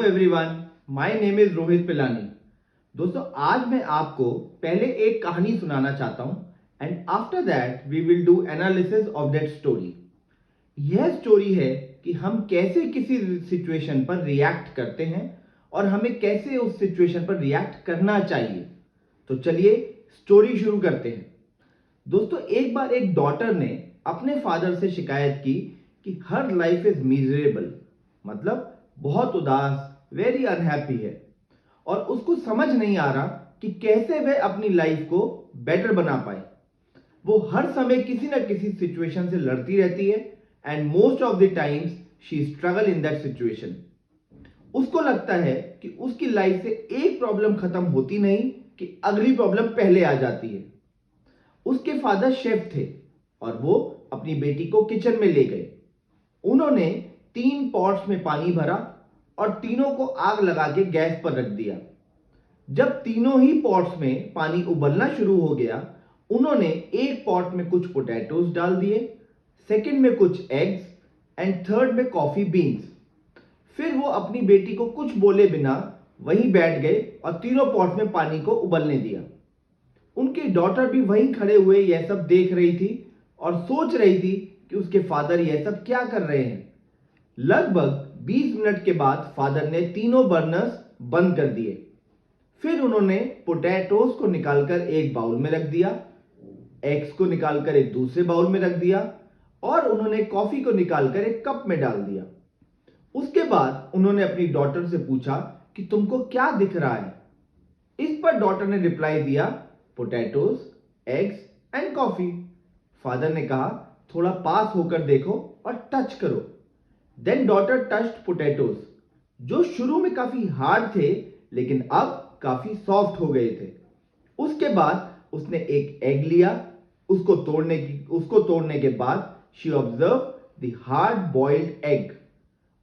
Everyone, my name is Rohit Pilani. दोस्तों, आज मैं आपको पहले एक कहानी सुनाना चाहता हूं and after that we will do analysis of that story. यह स्टोरी है कि हम कैसे किसी सिचुएशन पर रिएक्ट करते हैं और हमें कैसे उस सिचुएशन पर रिएक्ट करना चाहिए। तो चलिए स्टोरी शुरू करते हैं। दोस्तों, एक बार एक डॉटर ने अपने फादर से शिकायत की कि हर लाइफ इज मिजरेबल, मतलब बहुत उदास, वेरी अनहैप्पी है और उसको समझ नहीं आ रहा कि कैसे वह अपनी लाइफ को बेटर बना पाए। वो हर समय किसी ना किसी सिचुएशन से लड़ती रहती है and most of the times she struggle in that situation. उसको लगता है कि उसकी लाइफ से एक प्रॉब्लम खत्म होती नहीं कि अगली प्रॉब्लम पहले आ जाती है। उसके फादर शेफ थे और वो अपनी बेटी को किचन में ले गए। उन्होंने 3 पॉट्स में पानी भरा और तीनों को आग लगा के गैस पर रख दिया। जब तीनों ही पॉट्स में पानी उबलना शुरू हो गया, उन्होंने एक पॉट में कुछ पोटैटोज डाल दिए, सेकंड में कुछ एग्स एंड थर्ड में कॉफी बीन्स। फिर वो अपनी बेटी को कुछ बोले बिना वहीं बैठ गए और तीनों पॉट में पानी को उबलने दिया। उनकी डॉटर भी वहीं खड़े हुए यह सब देख रही थी और सोच रही थी कि उसके फादर यह सब क्या कर रहे हैं। लगभग 20 मिनट के बाद फादर ने तीनों बर्नर्स बंद कर दिए। फिर उन्होंने पोटैटोज को निकालकर एक बाउल में रख दिया, एग्स को निकालकर एक दूसरे बाउल में रख दिया और उन्होंने कॉफी को निकालकर एक कप में डाल दिया। उसके बाद उन्होंने अपनी डॉटर से पूछा कि तुमको क्या दिख रहा है। इस पर डॉटर ने रिप्लाई दिया, potatoes, eggs and coffee. Father ने कहा, थोड़ा पास होकर देखो और टच करो। देन डॉटर टच्ड पोटैटोज, जो शुरू में काफी हार्ड थे लेकिन अब काफी सॉफ्ट हो गए थे। उसके बाद उसने एक एग लिया, उसको तोड़ने के बाद she observe the hard boiled egg.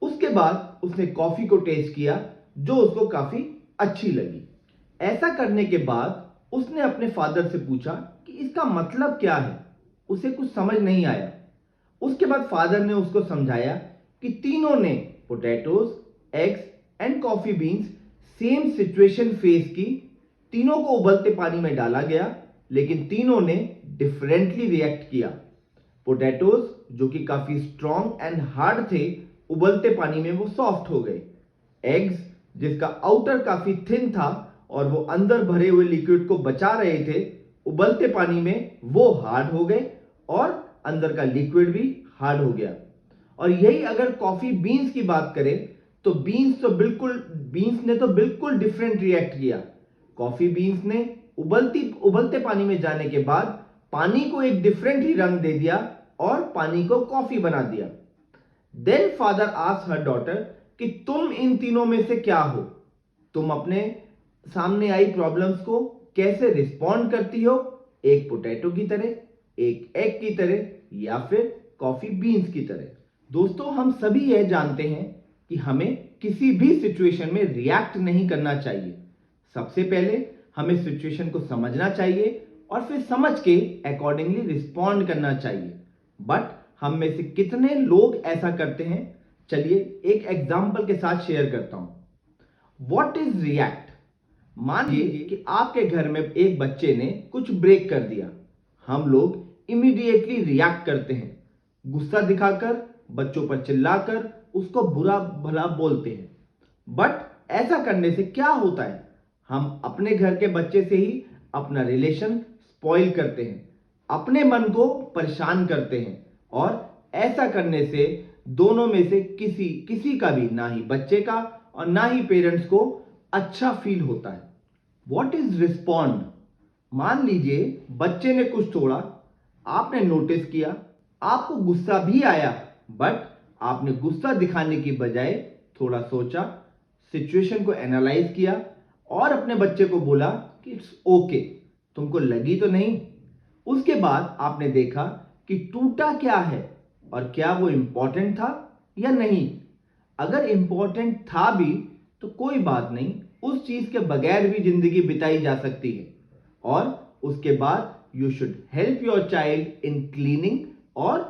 उसके बाद उसने कॉफी को टेस्ट किया जो उसको काफी अच्छी लगी। ऐसा करने के बाद उसने अपने फादर से पूछा कि इसका मतलब क्या है। उसे कुछ समझ नहीं आया। उसके बाद फादर ने उसको समझाया कि तीनों ने potatoes, eggs and coffee beans same situation face की। तीनों को उबलते पानी में डाला गया लेकिन तीनों ने डिफरेंटली रिएक्ट किया। पोटैटोज, जो कि काफी स्ट्रॉन्ग एंड हार्ड थे, उबलते पानी में वो सॉफ्ट हो गए। एग्स, जिसका आउटर काफी थिन था और वो अंदर भरे हुए लिक्विड को बचा रहे थे, उबलते पानी में वो हार्ड हो गए और अंदर का लिक्विड भी हार्ड हो गया। और यही अगर कॉफी बीन्स की बात करें तो बीन्स ने तो बिल्कुल डिफरेंट रिएक्ट किया। कॉफी बीन्स ने उबलते पानी में जाने के बाद पानी को एक डिफरेंट ही रंग दे दिया और पानी को कॉफी बना दिया। Then father asked her daughter कि तुम इन तीनों में से क्या हो? तुम अपने सामने आई प्रॉब्लम्स को कैसे रिस्पॉन्ड करती हो? एक पोटैटो की तरह, एक एग की तरह या फिर कॉफी बीन्स की तरह? दोस्तों, हम सभी यह जानते हैं कि हमें किसी भी सिचुएशन में रिएक्ट नहीं करना चाहिए। सबसे पहले हमें सिचुएशन को समझना चाहिए और फिर समझ के अकॉर्डिंगली रिस्पॉन्ड करना चाहिए। बट हम में से कितने लोग ऐसा करते हैं? चलिए एक एग्जाम्पल के साथ शेयर करता हूं। What is react? मान लीजिए कि आपके घर में एक बच्चे ने कुछ ब्रेक कर दिया। हम लोग इमीडिएटली रिएक्ट करते हैं, गुस्सा दिखाकर, बच्चों पर चिल्लाकर उसको बुरा भला बोलते हैं। बट ऐसा करने से क्या होता है? हम अपने घर के बच्चे से ही अपना रिलेशन स्पॉइल करते हैं, अपने मन को परेशान करते हैं और ऐसा करने से दोनों में से किसी का भी, ना ही बच्चे का और ना ही पेरेंट्स को अच्छा फील होता है। What is respond? मान लीजिए बच्चे ने कुछ तोड़ा, आपने नोटिस किया, आपको गुस्सा भी आया, बट आपने गुस्सा दिखाने की बजाय थोड़ा सोचा, सिचुएशन को एनालाइज किया और अपने बच्चे को बोला कि इट्स ओके, तुमको लगी तो नहीं। उसके बाद आपने देखा कि टूटा क्या है और क्या वो इंपॉर्टेंट था या नहीं। अगर इंपॉर्टेंट था भी तो कोई बात नहीं, उस चीज के बगैर भी जिंदगी बिताई जा सकती है। और उसके बाद you should help your child in cleaning और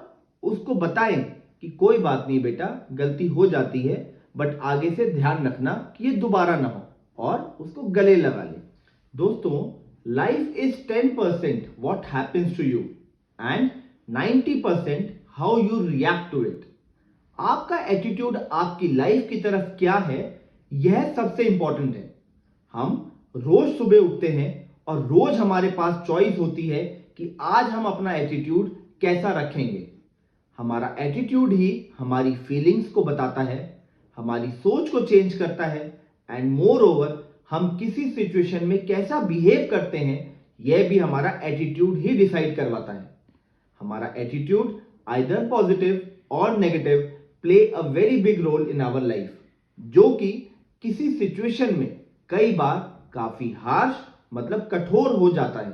उसको बताएं कि कोई बात नहीं बेटा, गलती हो जाती है, बट आगे से ध्यान रखना कि ये दोबारा ना हो, और उसको गले लगा ले। दोस्तों, life is 10% what happens to you and 90% how you react to it. आपका एटीट्यूड आपकी लाइफ की तरफ क्या है, यह सबसे इंपॉर्टेंट है। हम रोज सुबह उठते हैं और रोज हमारे पास चॉइस होती है कि आज हम अपना एटीट्यूड कैसा रखेंगे। हमारा एटीट्यूड ही हमारी फीलिंग्स को बताता है, हमारी सोच को चेंज करता है, एंड मोर ओवर हम किसी सिचुएशन में कैसा बिहेव करते हैं, यह भी हमारा एटीट्यूड ही डिसाइड करवाता है। हमारा एटीट्यूड आइदर पॉजिटिव और negative play a very big role in our life, जो कि किसी सिचुएशन में कई बार काफी हार्श मतलब कठोर हो जाता है।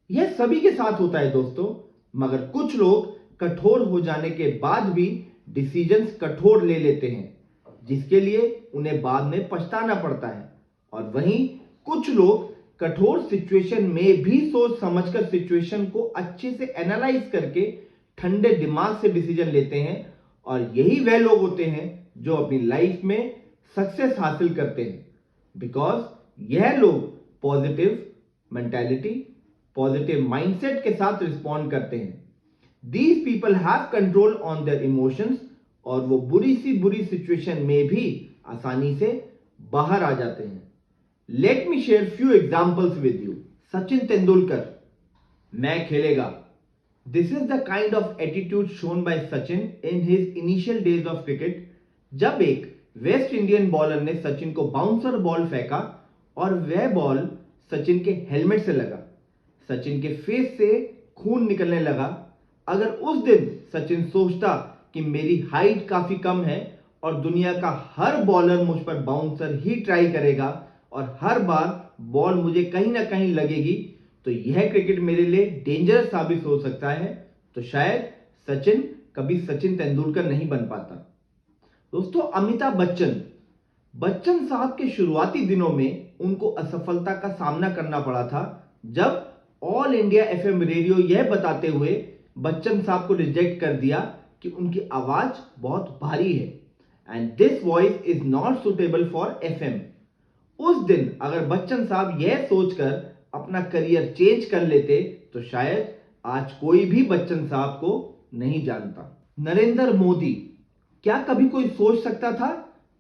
यह सभी के साथ होता है दोस्तों, मगर कुछ लोग कठोर हो जाने के बाद भी डिसीजंस कठोर ले लेते हैं, जिसके लिए उन्हें बाद में पछताना पड़ता है। और वहीं कुछ लोग कठोर सिचुएशन में भी सोच समझकर सिचुएशन को अच्छे से एनालाइज करके ठंडे दिमाग से डिसीजन लेते हैं, और यही वह लोग होते हैं जो अपनी लाइफ में सक्सेस हासिल करते हैं, बिकॉज यह लोग पॉजिटिव मेंटालिटी, पॉजिटिव माइंडसेट के साथ रिस्पॉन्ड करते हैं। These people have control on their emotions, और वो बुरी सिचुएशन में भी आसानी से बाहर आ जाते हैं। Let me share few examples with you. Sachin Tendulkar, मैं खेलेगा। This is the kind of attitude shown by Sachin in his initial days of cricket, जब एक वेस्ट इंडियन बॉलर ने सचिन को बाउंसर बॉल फेंका और वह बॉल सचिन के हेलमेट से लगा। सचिन के फेस से खून निकलने लगा। अगर उस दिन सचिन सोचता कि मेरी हाइट काफी कम है और दुनिया का हर बॉलर मुझ पर बाउंसर ही ट्राई करेगा और हर बार बॉल मुझे कहीं ना कहीं लगेगी, तो यह क्रिकेट मेरे लिए डेंजरस साबित हो सकता है, तो शायद सचिन कभी सचिन तेंदुलकर नहीं बन पाता। दोस्तों, अमिताभ बच्चन साहब के शुरुआती दिनों में उनको असफलता का सामना करना पड़ा था, जब ऑल इंडिया एफएम रेडियो यह बताते हुए बच्चन साहब को रिजेक्ट कर दिया कि उनकी आवाज बहुत भारी है and this voice is not suitable for FM. उस दिन अगर बच्चन साहब यह सोचकर अपना करियर चेंज कर लेते, तो शायद आज कोई भी बच्चन साहब को नहीं जानता। नरेंद्र मोदी, क्या कभी कोई सोच सकता था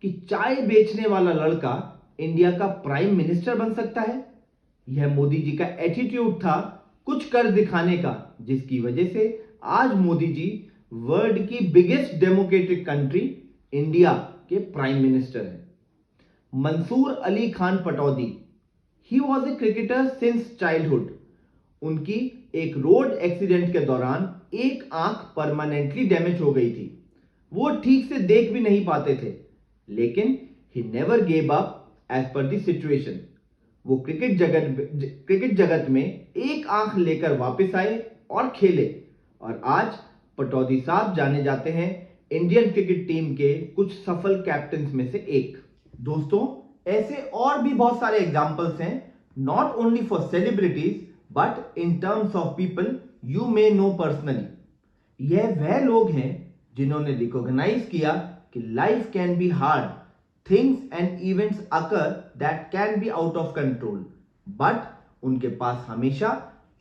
कि चाय बेचने वाला लड़का इंडिया का प्राइम मिनिस्टर बन सकता है? यह मोदी जी का एटीट्यूड था कुछ कर दिखाने का, जिसकी वजह से आज मोदी जी वर्ल्ड की बिगेस्ट डेमोक्रेटिक कंट्री इंडिया के प्राइम मिनिस्टर हैं। Mansoor Ali Khan Pataudi, he was a cricketer since childhood. उनकी एक रोड एक्सीडेंट के दौरान एक आंख परमानेंटली डैमेज हो गई थी। वो ठीक से देख भी नहीं पाते थे, लेकिन he never gave up as per the situation. वो क्रिकेट जगत में एक आंख लेकर वापस आए और खेले, और आज पटौदी साहब जाने जाते हैं इंडियन क्रिकेट टीम के कुछ सफल कैप्टन्स में से एक। दोस्तों, ऐसे और भी बहुत सारे एग्जाम्पल्स हैं, not only for celebrities but in terms of people you may no personally. यह वह लोग हैं जिन्होंने रिकॉग्नाइज किया कि life can be hard, things and events occur that can be out of control, but उनके पास हमेशा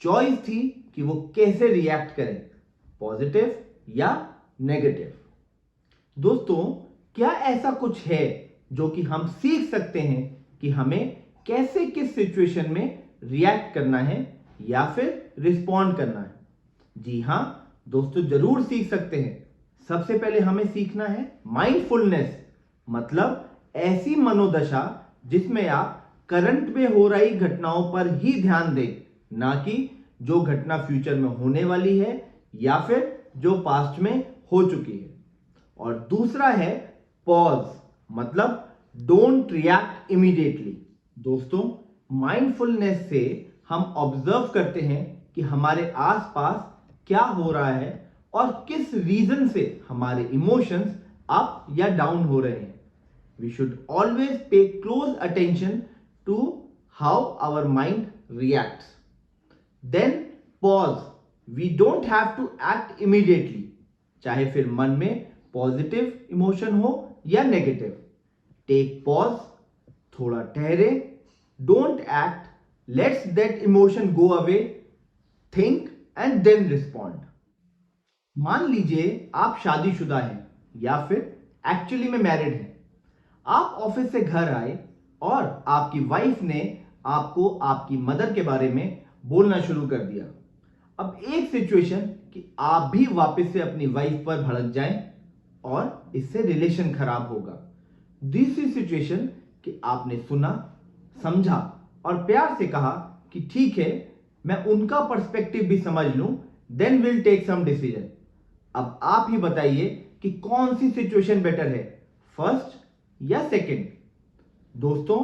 चॉइस थी कि वो कैसे रिएक्ट करें, पॉजिटिव या नेगेटिव। दोस्तों, क्या ऐसा कुछ है जो कि हम सीख सकते हैं कि हमें कैसे किस सिचुएशन में रिएक्ट करना है या फिर रिस्पॉन्ड करना है? जी हां दोस्तों, जरूर सीख सकते हैं। सबसे पहले हमें सीखना है माइंडफुलनेस, मतलब ऐसी मनोदशा जिसमें आप करंट में हो रही घटनाओं पर ही ध्यान दें, ना कि जो घटना फ्यूचर में होने वाली है या फिर जो पास्ट में हो चुकी है। और दूसरा है पॉज, मतलब डोंट रिएक्ट इमीडिएटली। दोस्तों, माइंडफुलनेस से हम ऑब्जर्व करते हैं कि हमारे आसपास क्या हो रहा है और किस रीजन से हमारे इमोशंस अप या डाउन हो रहे हैं। We should always pay close attention to how our mind reacts. Then pause, we don't have to act immediately, चाहे फिर मन में पॉजिटिव इमोशन हो या नेगेटिव। टेक पॉज, थोड़ा ठहरे, don't act, let's that emotion go away, think and then respond. मान लीजिए आप शादीशुदा हैं या फिर एक्चुअली में मैरिड हैं। आप ऑफिस से घर आए और आपकी वाइफ ने आपको आपकी मदर के बारे में बोलना शुरू कर दिया। अब एक सिचुएशन कि आप भी वापस से अपनी वाइफ पर भड़क जाएं और इससे रिलेशन खराब होगा। दूसरी सिचुएशन कि आपने सुना, समझा और प्यार से कहा कि ठीक है, मैं उनका पर्सपेक्टिव भी समझ लूं, then will take some decision. अब आप ही बताइए कि कौन सी सिचुएशन बेटर है, फर्स्ट या सेकंड। दोस्तों,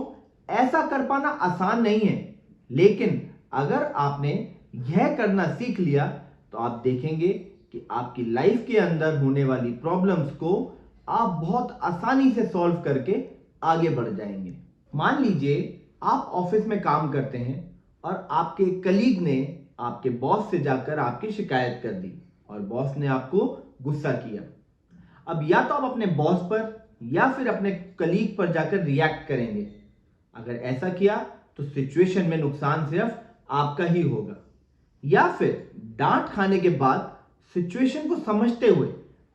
ऐसा कर पाना आसान नहीं है, लेकिन अगर आपने यह करना सीख लिया तो आप देखेंगे कि आपकी लाइफ के अंदर होने वाली प्रॉब्लम्स को आप बहुत आसानी से सॉल्व करके आगे बढ़ जाएंगे। मान लीजिए आप ऑफिस में काम करते हैं और आपके कलीग ने आपके बॉस से जाकर आपकी शिकायत कर दी और बॉस ने आपको गुस्सा किया। अब या तो आप अपने बॉस पर या फिर अपने कलीग पर जाकर रिएक्ट करेंगे। अगर ऐसा किया तो सिचुएशन में नुकसान सिर्फ आपका ही होगा, या फिर डांट खाने के बाद सिचुएशन को समझते हुए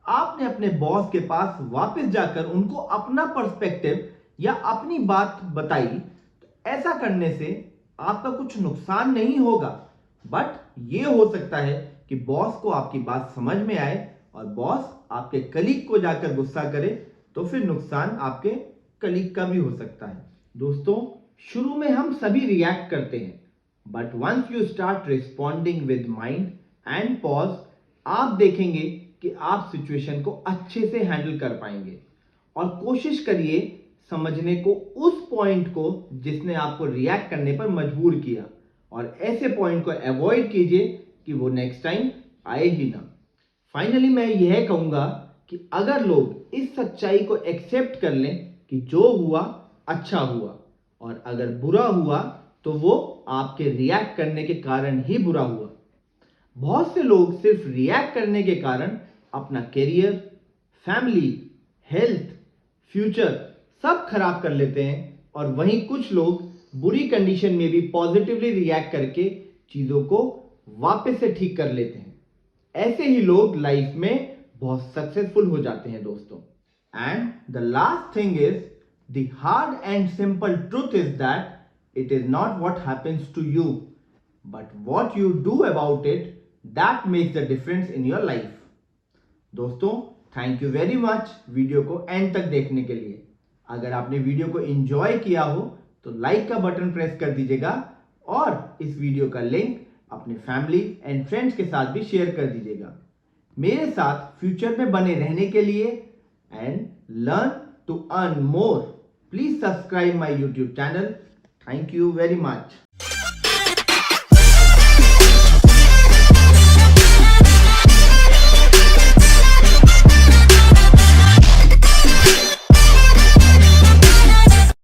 आपने अपने बॉस के पास वापस जाकर उनको अपना पर्सपेक्टिव या अपनी बात बताई। तो ऐसा करने से आपका कुछ नुकसान नहीं होगा, बट ये हो सकता है कि बॉस को आपकी बात समझ में आए और बॉस आपके कलीग को जाकर गुस्सा करे, तो फिर नुकसान आपके कलीग का भी हो सकता है। दोस्तों, शुरू में हम सभी रिएक्ट करते हैं, but once you start responding with mind and pause, आप देखेंगे कि आप सिचुएशन को अच्छे से हैंडल कर पाएंगे। और कोशिश करिए समझने को उस पॉइंट को जिसने आपको रिएक्ट करने पर मजबूर किया, और ऐसे पॉइंट को अवॉइड कीजिए कि वो नेक्स्ट टाइम आए ही ना। फाइनली मैं यह कहूंगा कि अगर लोग इस सच्चाई को एक्सेप्ट कर लें कि जो हुआ अच्छा हुआ, और अगर बुरा हुआ तो वो आपके रिएक्ट करने के कारण ही बुरा हुआ। बहुत से लोग सिर्फ रिएक्ट करने के कारण अपना करियर, फैमिली, हेल्थ, फ्यूचर सब खराब कर लेते हैं, और वहीं कुछ लोग बुरी कंडीशन में भी पॉजिटिवली रिएक्ट करके चीजों को वापस से ठीक कर लेते हैं। ऐसे ही लोग लाइफ में बहुत सक्सेसफुल हो जाते हैं दोस्तों। And the last thing is, the hard and simple truth is that it is not what happens to you, but what you do about it that makes the difference in your life. दोस्तों, thank you very much video को and तक देखने के लिए। अगर आपने video को enjoy किया हो तो लाइक का बटन प्रेस कर दीजिएगा, और इस वीडियो का लिंक अपने फैमिली एंड फ्रेंड्स के साथ भी शेयर कर दीजिएगा। मेरे साथ फ्यूचर में बने रहने के लिए and learn to earn more, please subscribe my YouTube channel. Thank you very much.